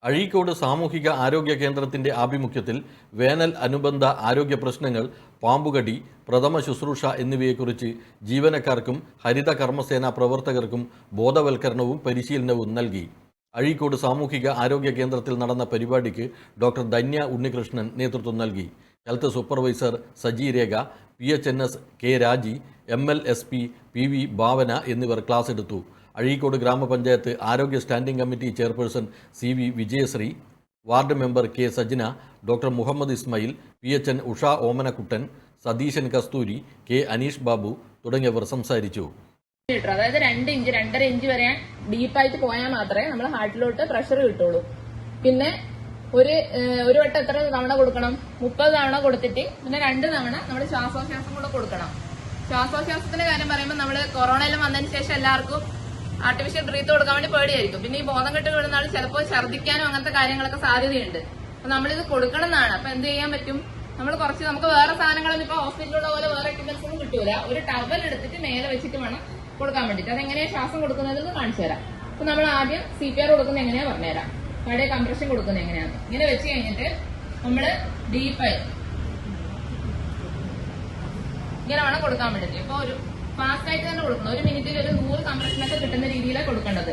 അഴീക്കോട് സാമൂഹിക ആരോഗ്യ കേന്ദ്രത്തിന്റെ ആഭിമുഖ്യത്തിൽ വേനൽ അനുബന്ധ ആരോഗ്യ പ്രശ്നങ്ങൾ, പാമ്പുകടി, പ്രഥമ ശുശ്രൂഷ എന്നിവയെക്കുറിച്ച് ജീവനക്കാർക്കും ഹരിത കർമ്മസേന പ്രവർത്തകർക്കും ബോധവൽക്കരണവും പരിശീലനവും നൽകി. അഴീക്കോട് സാമൂഹിക ആരോഗ്യ കേന്ദ്രത്തിൽ നടന്ന പരിപാടിക്ക് ഡോക്ടർ ധന്യ ഉണ്ണികൃഷ്ണൻ നേതൃത്വം നൽകി. Health supervisor Saji Rekha, PHNS K Raji, MLSP PV Bhavana എന്നിവർ ക്ലാസ് എടുത്തു. അഴീക്കോട് ഗ്രാമപഞ്ചായത്ത് ആരോഗ്യ standing committee chairperson CV Vijayasree, ward member K Sajna, doctor Muhammad Ismail, PHN Usha Omanakuttan, Satheesan Kasthuri, K Aneesh Babu തുടങ്ങിയവർ സംസാരിച്ചു. അതായത് 2 ഇഞ്ച് 2.5 ഇഞ്ച് വരെ ഡീപ്പായിട്ട് പോയാൽ മാത്രമേ നമ്മൾ ഹാർട്ടിലോട്ട് പ്രഷർ കിട്ടുള്ളൂ. പിന്നെ ഒരു വട്ടം എത്ര തവണ കൊടുക്കണം? 30 തവണ കൊടുത്തിട്ട് പിന്നെ 2 തവണ നമ്മൾ ശ്വാസോച്ഛ്വാസം കൂടെ കൊടുക്കണം. ശ്വാസോച്ഛ്വാസത്തിന്റെ കാര്യം പറയുമ്പോൾ നമ്മൾ കൊറോണയിലും വന്നതിന് ശേഷം എല്ലാവർക്കും ആർട്ടിഫിഷ്യൽ ബ്രീത്ത് കൊടുക്കാൻ വേണ്ടി പേടിയായിരിക്കും. പിന്നെ ഈ ബോധം കെട്ട് വീഴുന്ന ആൾ ചിലപ്പോൾ ഛർദ്ദിക്കാനും അങ്ങനത്തെ കാര്യങ്ങളൊക്കെ സാധ്യതയുണ്ട്. അപ്പൊ നമ്മളിത് കൊടുക്കണം എന്നാണ്. അപ്പൊ എന്ത് ചെയ്യാൻ പറ്റും? നമുക്ക് വേറെ സാധനങ്ങളൊന്നും ഇപ്പൊ ഹോസ്പിറ്റലിലുള്ള പോലെ വേറെ എക്യുപ്മെന്റ്സ് ഒന്നും കിട്ടൂല. ഒരു ടവൽ എടുത്തിട്ട് മേലെ വെച്ചിട്ട് വേണം കൊടുക്കാൻ വേണ്ടിട്ട്. അതെങ്ങനെയാ ശ്വാസം കൊടുക്കുന്നതെന്ന് കാണിച്ചു തരാം. അപ്പൊ നമ്മൾ ആദ്യം CPR കൊടുക്കുന്നത് എങ്ങനെയാ പറഞ്ഞുതരാം. കാർഡിയക് കംപ്രഷൻ കൊടുക്കുന്നത് എങ്ങനെയാണ്. ഇങ്ങനെ വെച്ച് കഴിഞ്ഞിട്ട് നമ്മള് ഡീപ്പായി ഇങ്ങനെ വേണം കൊടുക്കാൻ വേണ്ടിട്ട്. ഇപ്പൊ ഒരു ഫാസ്റ്റ് ആയിട്ട് തന്നെ കൊടുക്കണം. 1 മിനിറ്റിൽ ഒരു 100 കംപ്രഷനൊക്കെ കിട്ടുന്ന രീതിയിലാണ് കൊടുക്കേണ്ടത്.